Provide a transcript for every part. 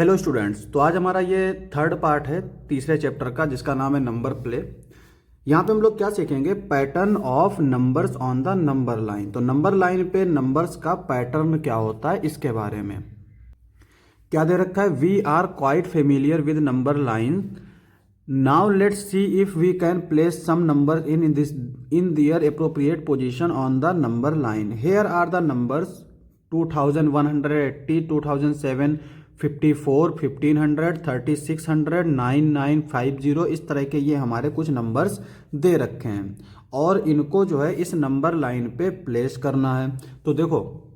Hello students, तो आज हमारा ये थर्ड पार्ट है तीसरे चैप्टर का, जिसका नाम है नंबर प्ले। यहाँ पे हम लोग क्या सीखेंगे? Pattern of numbers on the number line. तो नंबर लाइन पे नंबर्स का पैटर्न क्या होता है, इसके बारे में क्या दे रखा है। We are quite familiar with number line. Now let's see if we can place some number in their appropriate position on the number line. Here are the numbers 2180, 2007, 54, 1500, 3600, 9950। इस तरह के ये हमारे कुछ नंबर्स दे रखे हैं और इनको जो है इस नंबर लाइन पे प्लेस करना है। तो देखो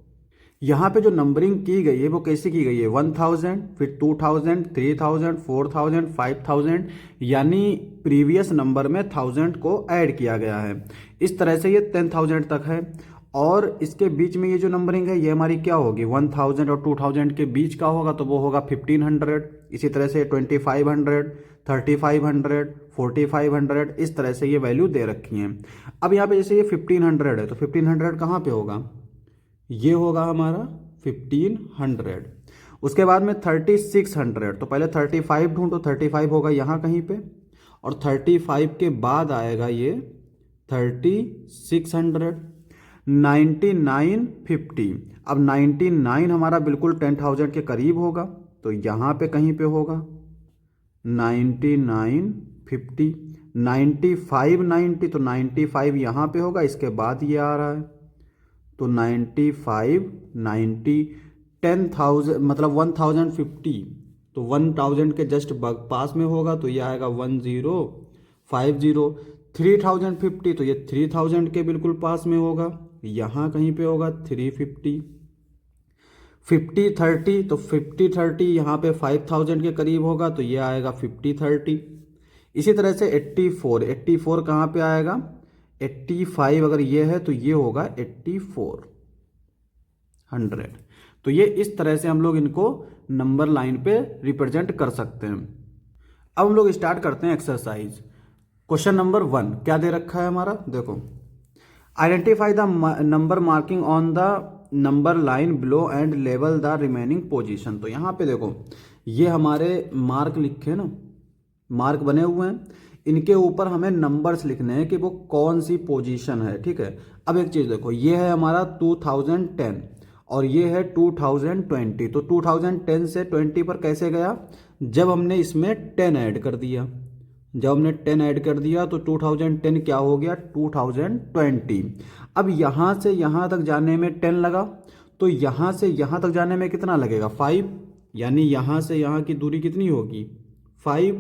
यहाँ पे जो नंबरिंग की गई है वो कैसे की गई है? 1000, फिर 2000, 3000, 4000, 5000, यानी प्रीवियस नंबर में 1000 को ऐड किया गया है। इस तरह से ये 10,000 तक है। और इसके बीच में ये जो नंबरिंग है ये हमारी क्या होगी? 1000 और 2000 के बीच का होगा तो वो होगा 1500। इसी तरह से 2500, 3500, 4500, इस तरह से ये वैल्यू दे रखी हैं। अब यहाँ पे जैसे ये 1500 है तो 1500 कहाँ पे होगा? ये होगा हमारा 1500। उसके बाद में 3600, तो पहले 35 ढूंढो, 35 होगा यहाँ कहीं पे, और 35 के बाद आएगा ये 3600। 9950, अब 99 हमारा बिल्कुल 10,000 के करीब होगा तो यहाँ पे कहीं पे होगा 9950। 9590, तो 95 यहाँ पे होगा, इसके बाद ये आ रहा है तो 95, 90, 10,000 मतलब 1050, तो 1000 के जस्ट पास में होगा तो ये आएगा 1050। 3050, तो ये 3000 के बिल्कुल पास में होगा, यहाँ कहीं पे होगा 350। 5030, तो 5030 यहाँ पे 5000 के करीब होगा तो ये आएगा 5030। इसी तरह से 84, 84 कहाँ पे आएगा? 85 अगर ये है तो ये होगा 8400। तो ये इस तरह से हम लोग इनको नंबर लाइन पे रिप्रेजेंट कर सकते हैं। अब हम लोग स्टार्ट करते हैं एक्सरसाइज। क्वेश्चन नंबर 1 क्या दे रखा है हमारा? देखो, identify the number marking on the number line below and level the remaining position. तो यहाँ पे देखो ये हमारे मार्क लिखे हैं ना, मार्क बने हुए हैं, इनके ऊपर हमें नंबर्स लिखने हैं कि वो कौन सी पोजीशन है। ठीक है, अब एक चीज देखो, ये है हमारा 2010 और ये है 2020। तो 2010 से 20 पर कैसे गया? जब हमने इसमें 10 ऐड कर दिया। जब हमने 10 ऐड कर दिया तो 2010 क्या हो गया? 2020। अब यहां से यहां तक जाने में 10 लगा, तो यहां से यहां तक जाने में कितना लगेगा? 5, यानी यहां से यहां की दूरी कितनी होगी? 5।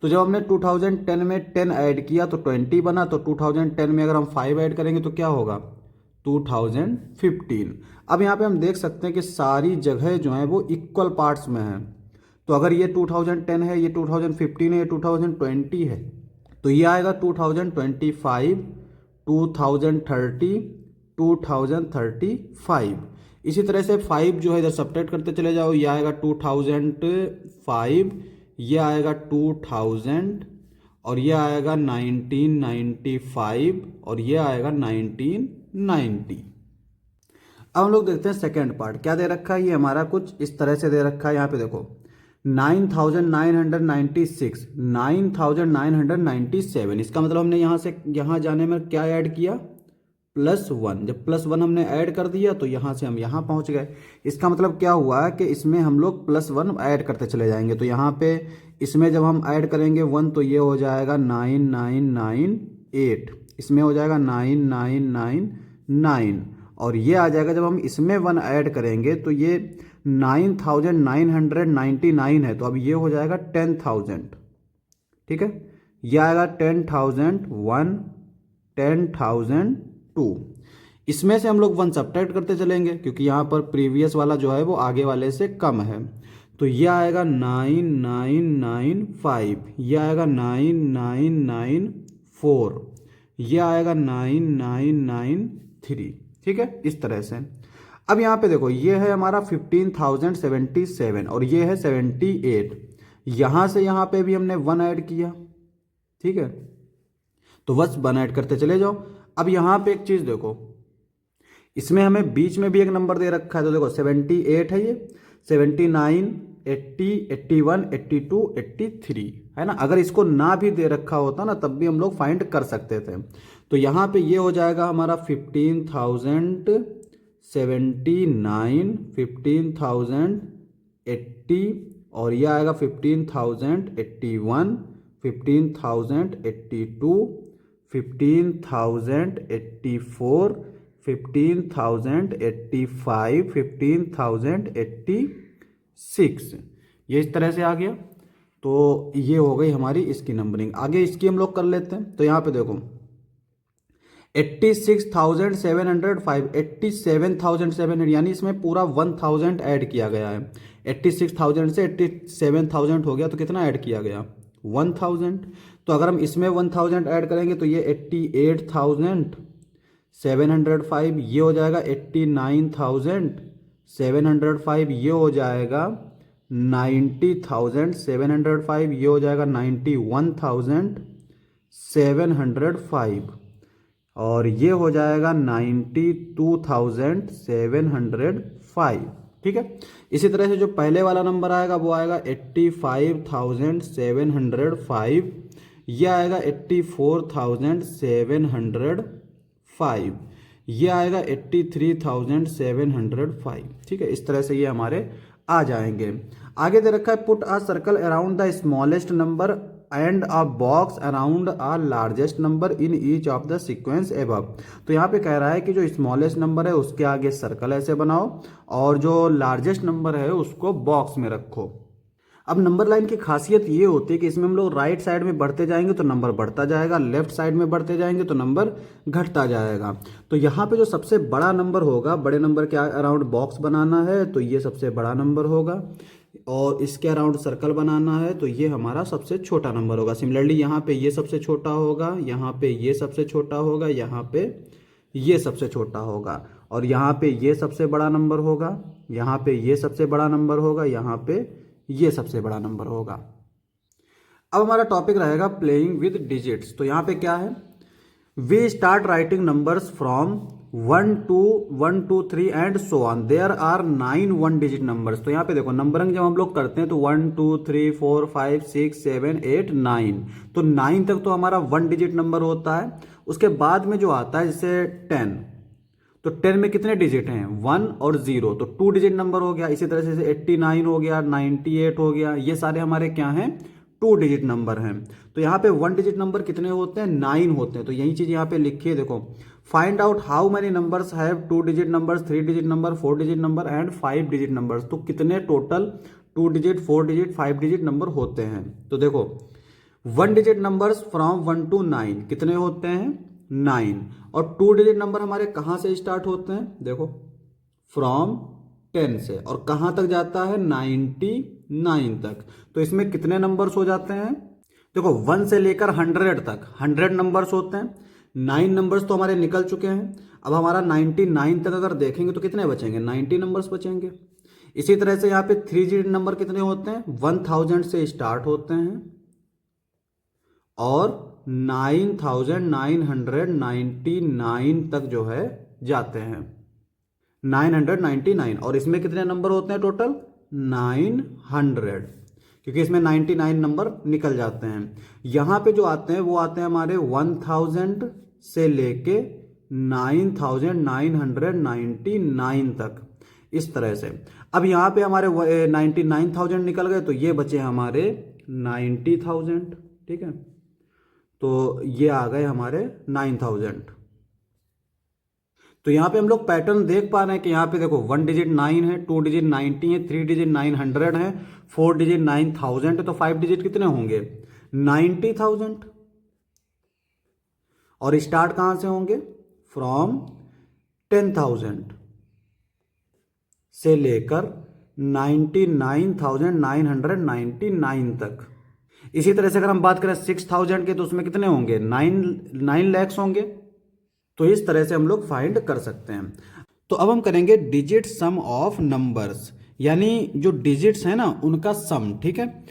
तो जब हमने 2010 में 10 ऐड किया तो 20 बना, तो 2010 में अगर हम 5 ऐड करेंगे तो क्या होगा? 2015। अब यहाँ पे हम देख सकते हैं कि सारी जगह जो है वो इक्वल पार्ट्स में है। तो अगर ये 2010 है, ये 2015 है, ये 2020 है, तो ये आएगा 2025, 2030, 2035। इसी तरह से 5 जो है इधर सब्ट्रैक्ट करते चले जाओ, ये आएगा 2005, ये आएगा 2000, और ये आएगा 1995, और ये आएगा 1990। अब हम लोग देखते हैं सेकेंड पार्ट क्या दे रखा है। ये हमारा कुछ इस तरह से दे रखा है। यहाँ पे देखो 9996, 9997, इसका मतलब हमने यहाँ से यहाँ जाने में क्या ऐड किया? +1। जब +1 हमने ऐड कर दिया तो यहाँ से हम यहाँ पहुँच गए। इसका मतलब क्या हुआ कि इसमें हम लोग +1 ऐड करते चले जाएंगे। तो यहाँ पे इसमें जब हम ऐड करेंगे 1 तो ये हो जाएगा 9998, इसमें हो जाएगा 9999, और ये आ जाएगा जब हम इसमें 1 ऐड करेंगे तो ये 9999 है, तो अब ये हो जाएगा 10,000। ठीक है, ये आएगा 10,001, 10,002। इसमें से हम लोग 1 सब्ट्रैक्ट करते चलेंगे क्योंकि यहाँ पर प्रीवियस वाला जो है वो आगे वाले से कम है। तो ये आएगा 9995, ये आएगा 9994, ये आएगा 9993। ठीक है, इस तरह से। अब यहाँ पे देखो ये है हमारा 15,077 और ये है 78। यहाँ से यहाँ पे भी हमने 1 ऐड किया। ठीक है, तो बस 1 ऐड करते चले जाओ। अब यहाँ पे एक चीज देखो, इसमें हमें बीच में भी एक नंबर दे रखा है। तो देखो 78 है, ये 79, 80, 81, 82, 83 है ना। अगर इसको ना भी दे रखा होता ना तब भी हम लोग फाइंड कर सकते थे। तो यहाँ पे ये हो जाएगा हमारा 15,079, 15,080 और ये आएगा 15,081, 15,082, 15,084, 15,085, 15,086। ये इस तरह से आ गया। तो ये हो गई हमारी इसकी नंबरिंग। आगे इसकी हम लोग कर लेते हैं। तो यहाँ पे देखो 86,705, 87,700 यानी इसमें पूरा 1000 ऐड किया गया है। 86,000 से 87,000 हो गया तो कितना ऐड किया गया? 1000। तो अगर हम इसमें 1000 ऐड करेंगे तो ये 88,705, ये हो जाएगा 89,705, ये हो जाएगा 90,705, ये हो जाएगा 91,705 और ये हो जाएगा 92,705। ठीक है। इसी तरह से जो पहले वाला नंबर आएगा वो आएगा 85,705, ये आएगा 84,705, ये आएगा 83,705। ठीक है। इस तरह से ये हमारे आ जाएंगे। आगे दे रखा है put a circle around the smallest number and a box around a largest number in each of the sequence above. तो यहाँ पे कह रहा है कि जो स्मॉलेस्ट नंबर है उसके आगे सर्कल ऐसे बनाओ और जो लार्जेस्ट नंबर है उसको बॉक्स में रखो। अब नंबर लाइन की खासियत ये होती है कि इसमें हम लोग राइट साइड में बढ़ते जाएंगे तो नंबर बढ़ता जाएगा, लेफ्ट साइड में बढ़ते जाएंगे तो नंबर घटता जाएगा। तो यहाँ पे जो सबसे बड़ा नंबर होगा, बड़े नंबर के अराउंड बॉक्स बनाना है तो ये सबसे बड़ा नंबर होगा और इसके अराउंड सर्कल बनाना है तो ये हमारा सबसे छोटा नंबर होगा। सिमिलरली यहाँ पे ये सबसे छोटा होगा, यहाँ पे ये सबसे छोटा होगा, यहाँ पे ये सबसे छोटा होगा और यहाँ पे ये सबसे बड़ा नंबर होगा, यहाँ पे ये सबसे बड़ा नंबर होगा, यहाँ पे ये सबसे बड़ा नंबर होगा। अब हमारा टॉपिक रहेगा प्लेइंग विद डिजिट्स। तो यहाँ पे क्या है, we start writing numbers from 1 to 1 2 3 and so on, there are 9 1 digit numbers. तो यहाँ पे देखो नंबरिंग जब हम लोग करते हैं तो 1 2 3 4 5 6 7 8 9, तो 9 तक तो हमारा 1 डिजिट नंबर होता है। उसके बाद में जो आता है जैसे 10, तो 10 में कितने डिजिट हैं? 1 और 0, तो 2 डिजिट नंबर हो गया। इसी तरह से 89 हो गया, 98 हो गया, ये सारे हमारे क्या हैं? 2 डिजिट नंबर हैं। तो यहाँ पे 1 डिजिट नंबर कितने होते हैं? 9 होते हैं। तो यही चीज यहाँ पे लिखी है, देखो find out how many numbers have 2 digit numbers, 3 digit number, 4 digit number and 5 digit numbers. तो कितने total 2 digit, 4 digit, 5 digit number होते हैं? तो देखो 1 डिजिट नंबर्स फ्रॉम 1 to 9 कितने होते हैं? 9। और 2 डिजिट नंबर हमारे कहां से स्टार्ट होते हैं? देखो फ्रॉम 10 से, और कहां तक जाता है? 99 तक। तो इसमें कितने नंबर्स हो जाते हैं? देखो 1 से लेकर 100 तक 100 नंबर्स होते हैं। 9 नंबर्स तो हमारे निकल चुके हैं। अब हमारा 99 तक अगर देखेंगे तो कितने बचेंगे? 90 नंबर्स बचेंगे। इसी तरह से यहाँ पे 3 डिजिट नंबर कितने होते हैं? 1000 से स्टार्ट होते हैं और 9999 तक जो है जाते हैं, 999। और इसमें कितने नंबर होते हैं टोटल? 900, क्योंकि इसमें 99 नंबर निकल जाते हैं। यहां पे जो आते हैं वो आते हैं हमारे 1000 से लेके 9999 तक, इस तरह से। अब यहां पे हमारे 99,000 निकल गए तो ये बचे हमारे 90,000। ठीक है, तो ये आ गए हमारे 9000। तो यहां पे हम लोग पैटर्न देख पा रहे हैं कि यहां पे देखो 1 डिजिट 9 है, 2 डिजिट 90 है, 3 डिजिट 900 है, 4 डिजिट 9000 है, तो 5 डिजिट कितने होंगे? 90,000। और स्टार्ट कहां से होंगे? फ्रॉम 10,000 से लेकर 99,999 तक। इसी तरह से अगर हम बात करें 6,000 के तो उसमें कितने होंगे? 9 lakhs होंगे। तो इस तरह से हम लोग फाइंड कर सकते हैं। तो अब हम करेंगे डिजिट सम ऑफ नंबर्स, यानी जो डिजिट्स हैं ना उनका सम। ठीक है,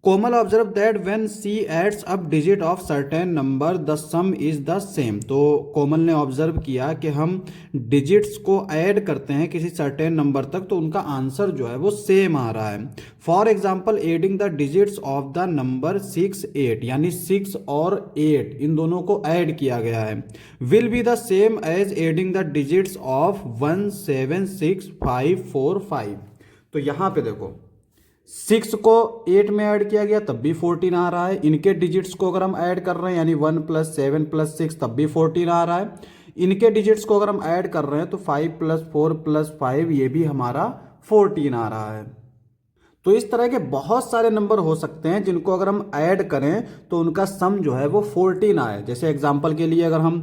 Komal observe that when she adds up digit of certain number the sum is the same. तो कोमल ने ऑब्जर्व किया कि हम डिजिट्स को ऐड करते हैं किसी सर्टेन नंबर तक तो उनका आंसर जो है वो सेम आ रहा है। For example adding the digits of the number 6 8, यानी 6 और 8 इन दोनों को ऐड किया गया है, will be the same as adding the digits of 1 7 6 5 4 5। तो यहां पे देखो 6 को 8 में ऐड किया गया तब भी 14 आ रहा है। इनके डिजिट्स को अगर हम ऐड कर रहे हैं यानी 1 + 7 + 6 तब भी 14 आ रहा है। इनके डिजिट्स को अगर हम ऐड कर रहे हैं तो 5 + 4 + 5 ये भी हमारा 14 आ रहा है। तो इस तरह के बहुत सारे नंबर हो सकते हैं जिनको अगर हम ऐड करें तो उनका सम जो है वो 14 आए। जैसे एग्जाम्पल के लिए अगर हम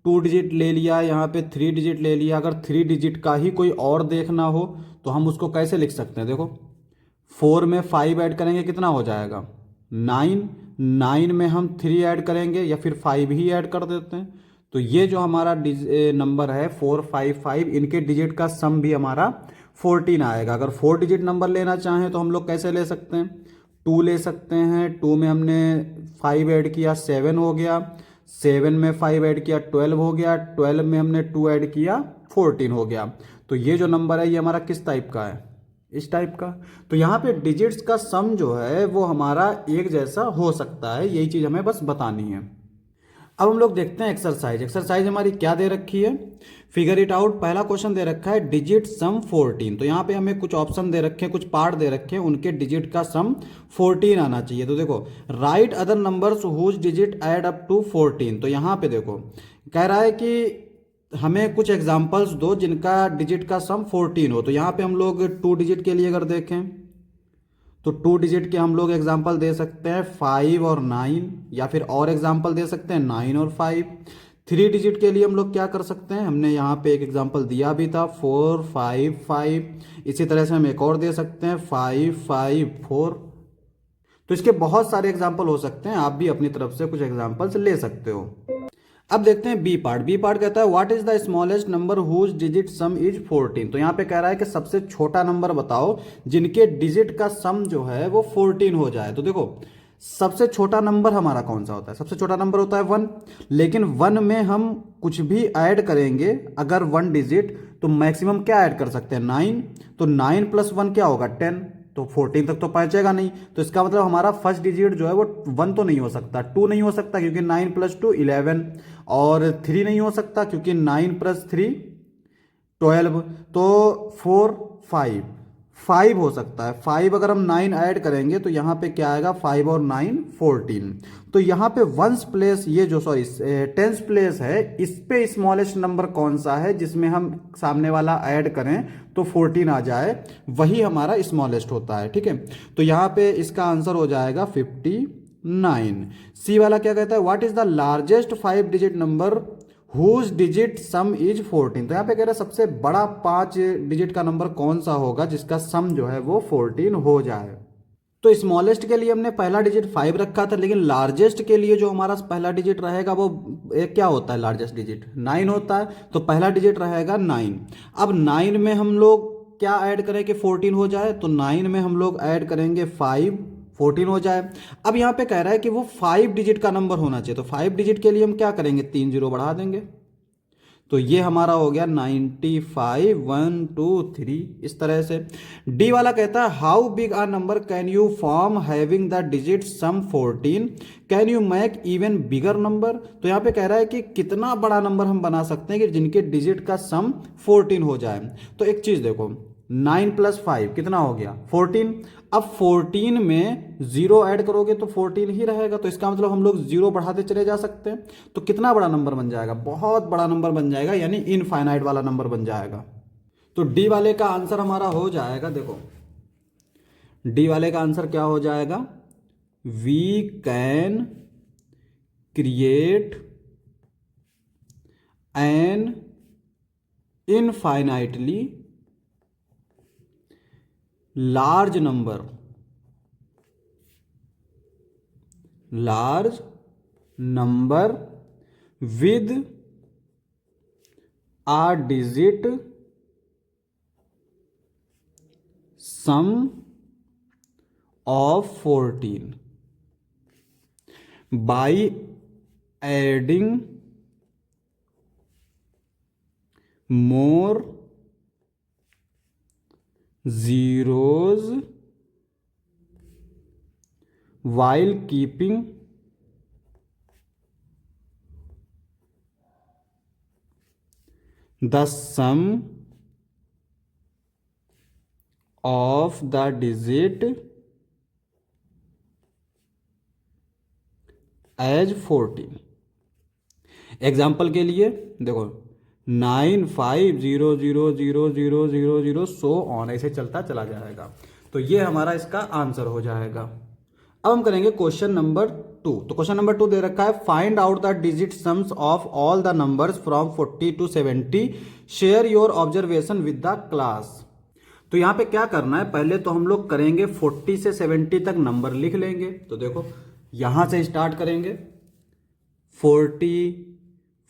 2 डिजिट ले लिया, यहाँ पे 3 डिजिट ले लिया, अगर 3 डिजिट का ही कोई और देखना हो तो हम उसको कैसे लिख सकते हैं। देखो 4 में 5 ऐड करेंगे कितना हो जाएगा 9, 9 में हम 3 ऐड करेंगे या फिर 5 ही ऐड कर देते हैं। तो ये जो हमारा नंबर है 4 5 5 इनके डिजिट का सम भी हमारा 14 आएगा। अगर 4 डिजिट नंबर लेना चाहें तो हम लोग कैसे ले सकते हैं, 2 ले सकते हैं। 2 में हमने 5 ऐड किया 7 हो गया, 7 में 5 ऐड किया 12 हो गया, 12 में हमने 2 ऐड किया 14 हो गया। तो ये जो नंबर है ये हमारा किस टाइप का है, इस टाइप का। तो यहाँ पे डिजिट्स का सम जो है वो हमारा एक जैसा हो सकता है, यही चीज हमें बस बतानी है। अब हम लोग देखते हैं एक्सरसाइज। एक्सरसाइज हमारी क्या दे रखी है, फिगर इट आउट। पहला क्वेश्चन दे रखा है डिजिट सम 14। तो यहाँ पे हमें कुछ ऑप्शन दे रखे हैं, कुछ पार्ट दे रखे हैं, उनके डिजिट का सम 14 आना चाहिए। तो देखो right other numbers whose digit add up to 14। तो यहाँ पे देखो कह रहा है कि हमें कुछ एग्जाम्पल्स दो जिनका डिजिट का सम 14 हो। तो यहाँ पे हम लोग 2 डिजिट के लिए अगर देखें तो 2 डिजिट के हम लोग एग्जाम्पल दे सकते हैं 5 और 9, या फिर और एग्जाम्पल दे सकते हैं 9 और 5। 3 डिजिट के लिए हम लोग क्या कर सकते हैं, हमने यहाँ पे एक एग्जाम्पल दिया भी था 4 5 5। इसी तरह से हम एक और दे सकते हैं 5 5 4। तो इसके बहुत सारे एग्जाम्पल हो सकते हैं, आप भी अपनी तरफ से कुछ एग्जाम्पल्स ले सकते हो। अब देखते हैं बी पार्ट। बी पार्ट कहता है what is the smallest number whose digit sum is 14। तो यहाँ पे कह रहा है कि सबसे छोटा नंबर बताओ जिनके डिजिट का सम जो है वो 14 हो जाए। तो देखो सबसे छोटा नंबर हमारा कौन सा होता है, सबसे छोटा नंबर होता है 1। लेकिन 1 में हम कुछ भी ऐड करेंगे अगर 1 डिजिट तो मैक्सिमम क्या ऐड कर सकते हैं 9। तो 9 + 1 क्या होगा 10, तो 14 तक तो पहुंचेगा नहीं। तो इसका मतलब हमारा फर्स्ट डिजिट जो है वो 1 तो नहीं हो सकता, 2 नहीं हो सकता क्योंकि 9 + 2 11, और 3 नहीं हो सकता क्योंकि 9 + 3 12। तो 4 5 5 हो सकता है। 5 अगर हम 9 ऐड करेंगे तो यहाँ पे क्या आएगा 5 और 9 14। तो यहाँ पे वंस प्लेस, ये जो सॉरी टेंस प्लेस है, इस पे स्मॉलेस्ट नंबर कौन सा है जिसमें हम सामने वाला ऐड करें तो 14 आ जाए, वही हमारा स्मॉलेस्ट होता है। ठीक है, तो यहाँ पे इसका आंसर हो जाएगा 59। सी वाला क्या कहता है what is the largest 5 digit number whose digit sum is 14। तो यहाँ पे कह रहा है सबसे बड़ा 5 डिजिट का नंबर कौन सा होगा जिसका सम जो है वो 14 हो जाए। तो स्मॉलेस्ट के लिए हमने पहला डिजिट 5 रखा था, लेकिन लार्जेस्ट के लिए जो हमारा पहला डिजिट रहेगा वो क्या होता है, लार्जेस्ट डिजिट 9 होता है। तो पहला डिजिट रहेगा 9। अब 9 में हम लोग क्या ऐड करें कि 14 हो जाए, तो 9 में हम लोग ऐड करेंगे 5, 14 हो जाए। अब यहाँ पे कह रहा है कि वो 5 डिजिट का नंबर होना चाहिए। तो 5 डिजिट के लिए हम क्या करेंगे 3 जीरो बढ़ा देंगे। तो ये हमारा हो गया 95 1 2 3 इस तरह से। डी वाला कहता है how big a number can you form having the digit sum 14, can you make even bigger number. तो यहाँ पे कह रहा है कि कितना बड़ा नंबर हम बना सकते हैं कि जिनके डिजिट का सम 14 हो जाए। तो एक चीज देखो 9 + 5 कितना हो गया 14। अब 14 में 0 ऐड करोगे तो 14 ही रहेगा, तो इसका मतलब हम लोग 0 बढ़ाते चले जा सकते हैं। तो कितना बड़ा नंबर बन जाएगा, बहुत बड़ा नंबर बन जाएगा, यानी इनफाइनाइट वाला नंबर बन जाएगा। तो डी वाले का आंसर हमारा हो जाएगा, देखो डी वाले का आंसर क्या हो जाएगा, we can create an infinitely large number with a digit sum of 14 by adding more zeros while keeping the sum of the digit as 14। Example के लिए देखो 9500000 सो ऑन ऐसे चलता चला जाएगा। तो ये हमारा इसका आंसर हो जाएगा। अब हम करेंगे क्वेश्चन नंबर 2। तो क्वेश्चन नंबर 2 दे रखा है find out the digit sums of all the numbers from 40 to 70, share your observation with the class. तो यहाँ पे क्या करना है, पहले तो हम लोग करेंगे 40 से 70 तक नंबर लिख लेंगे। तो देखो यहां से स्टार्ट करेंगे 40,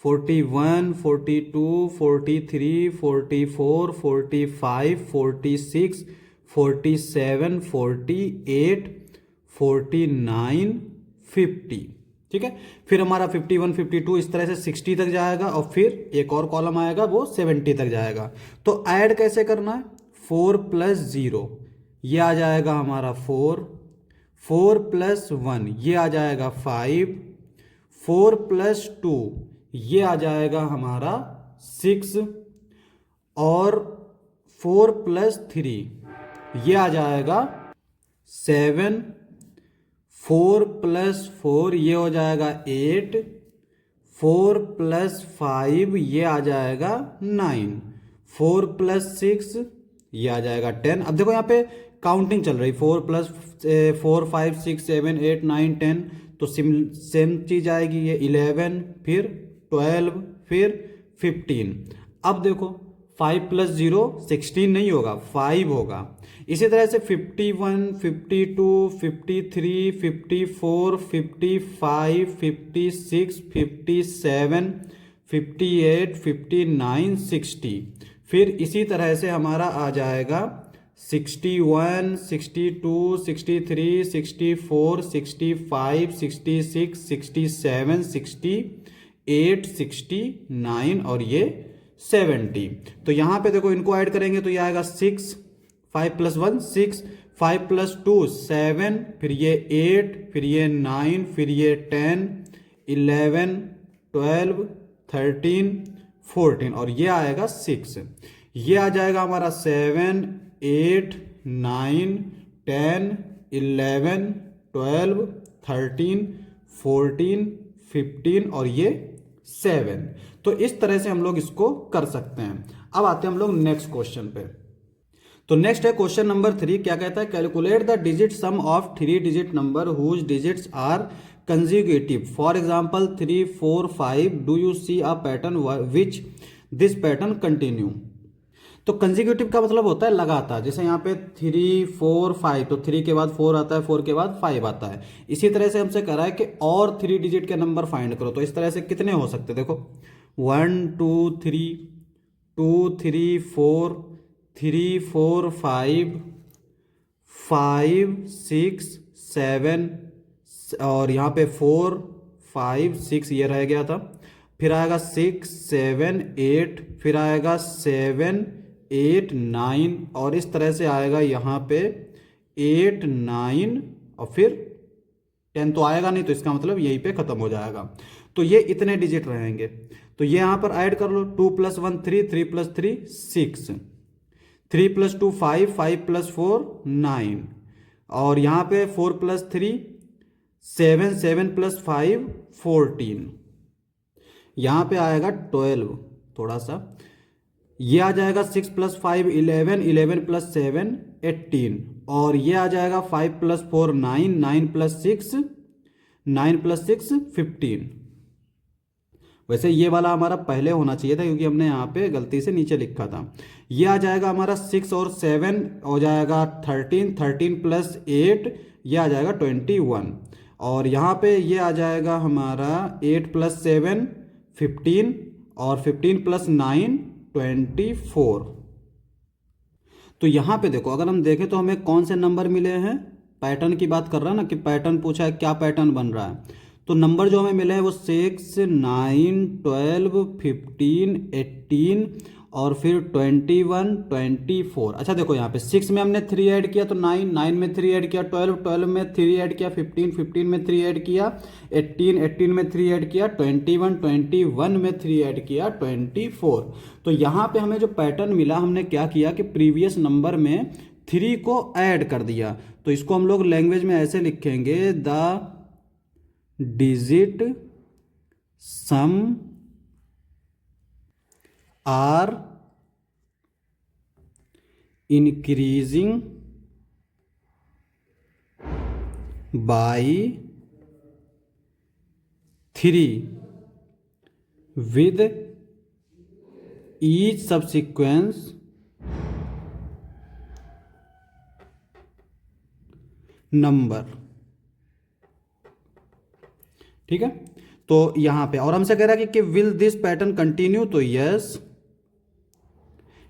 41, 42, 43, 44, 45, 46, 47, 48, 49, 50। ठीक है, फिर हमारा 51, 52 इस तरह से 60 तक जाएगा और फिर एक और कॉलम आएगा वो 70 तक जाएगा। तो ऐड कैसे करना है, 4 + 0 ये आ जाएगा हमारा 4, 4 + 1 ये आ जाएगा 5, 4 + 2 ये आ जाएगा हमारा 6 और 4 + 3 ये आ जाएगा 7, 4 + 4 ये हो जाएगा 8, 4 + 5 ये आ जाएगा 9, 4 + 6 ये आ जाएगा 10। अब देखो यहाँ पे काउंटिंग चल रही 4 + 4, 5, 6, 7, 8, 9, 10। तो सेम चीज आएगी ये 11, फिर 12, फिर 15। अब देखो 5 + 0 16 नहीं होगा, 5 होगा। इसी तरह से 51, 52, 53, 54, 55, 56, 57, 58, 59, 60। फिर इसी तरह से हमारा आ जाएगा 61, 62, 63, 64, 65, 66, 67, 68, 69 और ये 70। तो यहाँ पे देखो इनको ऐड करेंगे तो ये आएगा 6, 5 + 1 6, 5 + 2 7, फिर ये 8, फिर ये 9, फिर ये 10, 11, 12, 13, 14 और ये आएगा 6। ये आ जाएगा हमारा 7, 8, 9, 10, 11, 12, 13, 14, 15 और ये 7। तो इस तरह से हम लोग इसको कर सकते हैं। अब आते हैं हम लोग नेक्स्ट क्वेश्चन पे। तो नेक्स्ट है क्वेश्चन नंबर 3। क्या कहता है, calculate the digit sum of 3 digit number whose digits are consecutive. For example 3, 4, 5। Do you see a pattern which this pattern continue. तो कंजिक्यूटिव का मतलब होता है लगातार। जैसे यहाँ पे 3, 4, 5 तो 3 के बाद 4 आता है, 4 के बाद 5 आता है। इसी तरह से हमसे कह रहा है कि और 3 डिजिट के नंबर फाइंड करो। तो इस तरह से कितने हो सकते हैं, देखो 1, 2, 3, 2, 3, 4, 3, 4, 5, 5, 6, 7 और यहाँ पे 4, 5, 6 ये रह गया था। फिर आएगा 6, 7, 8, फिर आएगा 7, 8, 9 और इस तरह से आएगा यहाँ पे 8, 9 और फिर 10 तो आएगा नहीं, तो इसका मतलब यहीं पे खत्म हो जाएगा। तो ये इतने डिजिट रहेंगे। तो ये यहाँ पर ऐड कर लो 2 + 1 3, 3 + 3 6, 3 + 2 5, 5 + 4 9 और यहाँ पे 4 + 3 7, 7 + 5 14। यहाँ पे आएगा 12 थोड़ा सा। ये आ जाएगा 6 + 5 11, 11 + 7 18 और ये आ जाएगा 5 + 4 9, 9 + 6 9 + 6 15। वैसे ये वाला हमारा पहले होना चाहिए था क्योंकि हमने यहाँ पे गलती से नीचे लिखा था। ये आ जाएगा हमारा 6 और 7 हो जाएगा 13, 13 + 8 ये आ जाएगा 21 और यहाँ पे ये आ जाएगा हमारा 8 + 7 15 और 15 + 9 24। तो यहाँ पे देखो अगर हम देखें तो हमें कौन से नंबर मिले हैं, पैटर्न की बात कर रहा है ना, कि पैटर्न पूछा है क्या पैटर्न बन रहा है। तो नंबर जो हमें मिले हैं वो 6, 9, 12, 15, 18 और फिर 21, 24। अच्छा देखो यहाँ पे 6 में हमने 3 ऐड किया तो 9, 9 में 3 ऐड किया 12, 12 में 3 ऐड किया 15, 15 में 3 ऐड किया 18, 18 में 3 ऐड किया 21, 21 में 3 ऐड किया 24। तो यहाँ पे हमें जो पैटर्न मिला, हमने क्या किया कि प्रीवियस नंबर में 3 को ऐड कर दिया। तो इसको हम लोग लैंग्वेज में ऐसे लिखेंगे, the digit sum are increasing by 3 with each subsequence number. ठीक है, तो यहां पे और हमसे कह रहा है कि विल दिस पैटर्न कंटिन्यू, तो यस,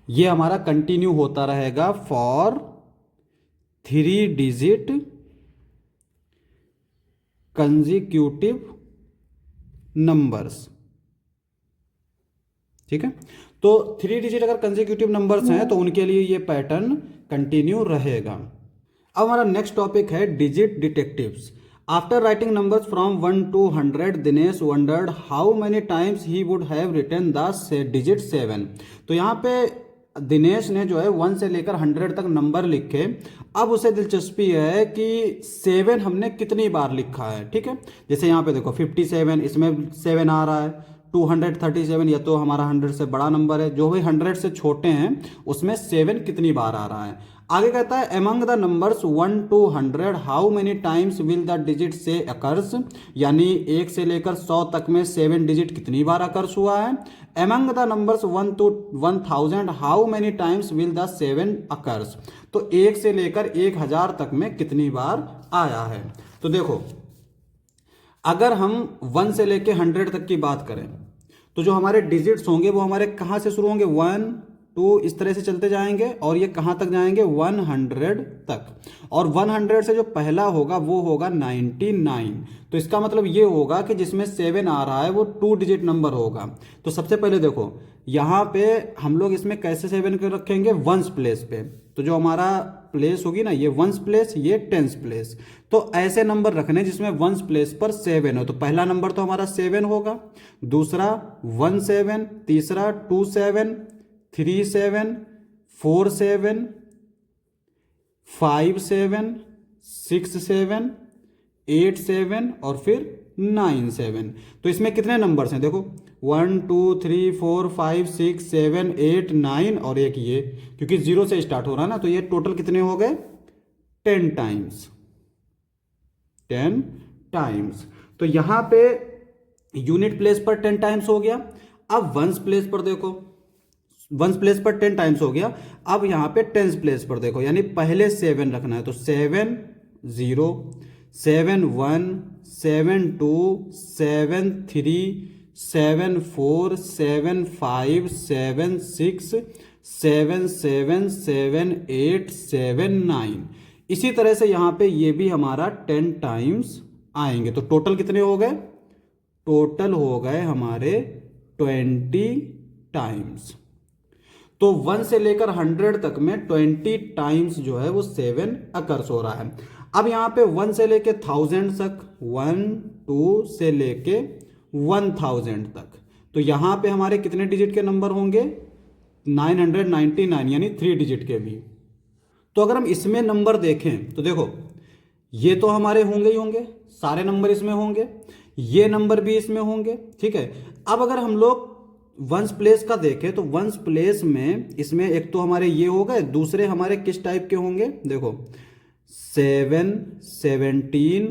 ये हमारा कंटिन्यू होता रहेगा फॉर 3 डिजिट कंजिक्यूटिव नंबर्स। ठीक है, तो 3 डिजिट अगर कंजिक्यूटिव नंबर्स हैं तो उनके लिए ये पैटर्न कंटिन्यू रहेगा। अब हमारा नेक्स्ट टॉपिक है digit detectives. After writing numbers from 1 to 100, Dinesh wondered how many times he would have written the digit 7। तो यहाँ पे दिनेश ने जो है 1 से लेकर 100 तक नंबर लिखे। अब उसे दिलचस्पी है कि 7 हमने कितनी बार लिखा है। ठीक है, जैसे यहाँ पे देखो 57, इसमें 7 आ रहा है। 237, या तो हमारा 100 से बड़ा नंबर है, जो भी 100 से छोटे हैं उसमें 7 कितनी बार आ रहा है। आगे कहता है among the numbers 1 to 100 how many times will the digit से अकर्स, यानी 1 से लेकर 100 तक में 7 डिजिट कितनी बार अकर्स हुआ है। Among the numbers 1 to 1000 how many times will the 7 occurs, तो 1 से लेकर 1000 तक में कितनी बार आया है। तो देखो, अगर हम 1 से लेकर 100 तक की बात करें तो जो हमारे डिजिट्स होंगे वो हमारे कहाँ से शुरू होंगे, 1, 2 इस तरह से चलते जाएंगे और ये कहाँ तक जाएंगे, 100 तक। और 100 से जो पहला होगा वो होगा 99। तो इसका मतलब ये होगा कि जिसमें 7 आ रहा है वो 2 डिजिट नंबर होगा। तो सबसे पहले देखो यहाँ पे हम लोग इसमें कैसे 7 कर रखेंगे, वंस प्लेस पे। तो जो हमारा प्लेस होगी ना, ये वंस प्लेस, ये टेंस प्लेस। तो ऐसे नंबर रखने जिसमें वंस प्लेस पर 7 हो। तो पहला नंबर तो हमारा 7 होगा, दूसरा 17, तीसरा 27, 37, 47, 57, 67, 87 और फिर 97। तो इसमें कितने नंबर्स हैं, देखो 1, 2, 3, 4, 5, 6, 7, 8, 9 और एक ये, क्योंकि 0 से स्टार्ट हो रहा है ना। तो ये टोटल कितने हो गए, 10 टाइम्स, 10 टाइम्स। तो यहां पे यूनिट प्लेस पर 10 टाइम्स हो गया। अब वंस प्लेस पर देखो, वंस प्लेस पर 10 टाइम्स हो गया। अब यहां पे टेंस प्लेस पर देखो, यानी पहले 7 रखना है। तो 7 0, 7 1, 7 2, 7 3, 7 4, 7 5, 7 6, 7 7, 7 8, 7 9। इसी तरह से यहां पे ये भी हमारा 10 टाइम्स आएंगे। तो टोटल कितने हो गए, टोटल हो गए हमारे 20 टाइम्स। तो 1 से लेकर 100 तक में 20 टाइम्स जो है वो 7 अकर्स हो रहा है। अब यहां पे 1 से लेके 1000 तक, 1, 2 से लेके 1000 तक, तो यहां पे हमारे कितने डिजिट के नंबर होंगे, 999, यानी 3 डिजिट के भी। तो अगर हम इसमें नंबर देखें तो देखो ये तो हमारे होंगे ही होंगे, सारे नंबर इसमें होंगे, ये नंबर भी इसमें होंगे। ठीक है, अब अगर हम लोग वंस प्लेस का देखें तो वंस प्लेस में इसमें एक तो हमारे ये हो गए, दूसरे हमारे किस टाइप के होंगे, देखो 7, 17,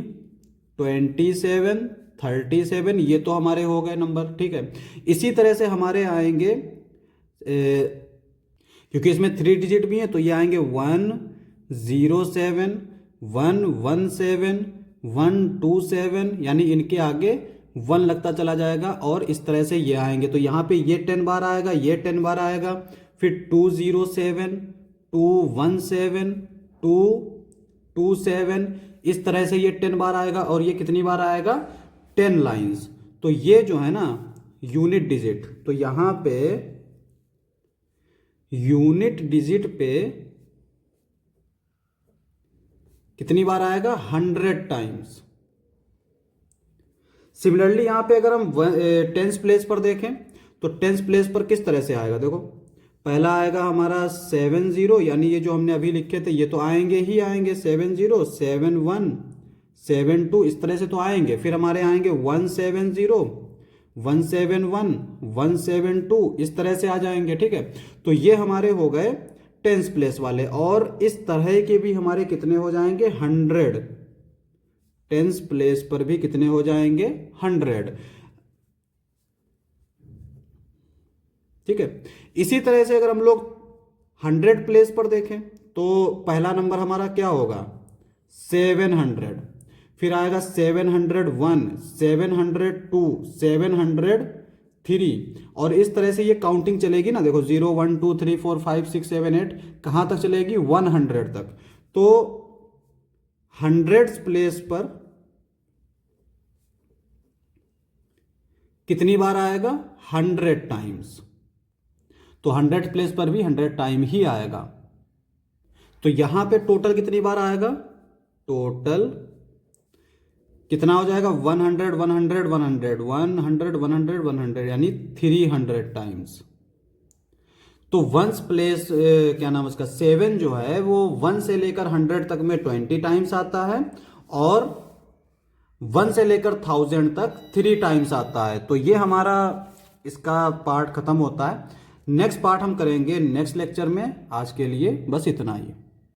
27, 37, ये तो हमारे हो गए नंबर। ठीक है, इसी तरह से हमारे आएंगे क्योंकि इसमें 3 डिजिट भी है तो ये आएंगे 107, 117, 127, यानी इनके आगे 1 लगता चला जाएगा और इस तरह से ये आएंगे। तो यहाँ पे ये 10 बार आएगा, ये 10 बार आएगा, फिर 207, 217, 2 7, इस तरह से ये 10 बार आएगा और ये कितनी बार आएगा 10 लाइंस। तो ये जो है ना यूनिट डिजिट, तो यहां पे यूनिट डिजिट पे कितनी बार आएगा 100 टाइम्स। सिमिलरली यहां पे अगर हम टेंस प्लेस पर देखें तो टेंस प्लेस पर किस तरह से आएगा, देखो पहला आएगा हमारा 70, यानी ये जो हमने अभी लिखे थे ये तो आएंगे ही आएंगे, 70 71 72 इस तरह से तो आएंगे। फिर हमारे आएंगे 170 171 172 इस तरह से आ जाएंगे, ठीक है। तो ये हमारे हो गए टेंस प्लेस वाले, और इस तरह के भी हमारे कितने हो जाएंगे 100। टेंस प्लेस पर भी कितने हो जाएंगे 100, ठीक है। इसी तरह से अगर हम लोग 100 प्लेस पर देखें तो पहला नंबर हमारा क्या होगा 700, फिर आएगा 701 702 703, और इस तरह से ये काउंटिंग चलेगी ना, देखो 0 1 2 3 4 5 6 7 8 कहां तक चलेगी 100 तक। तो 100 प्लेस पर कितनी बार आएगा 100 टाइम्स, तो 100 प्लेस पर भी 100 टाइम ही आएगा। तो यहां पे टोटल कितनी बार आएगा, टोटल कितना हो जाएगा 100 100 100 100 100 100 यानी 300 टाइम्स। तो वंस प्लेस क्या नाम उसका 7 जो है वो 1 से लेकर 100 तक में 20 टाइम्स आता है, और 1 से लेकर 1000 तक 3 टाइम्स आता है। तो ये हमारा इसका पार्ट खत्म होता है। नेक्स्ट पार्ट हम करेंगे नेक्स्ट लेक्चर में। आज के लिए बस इतना ही।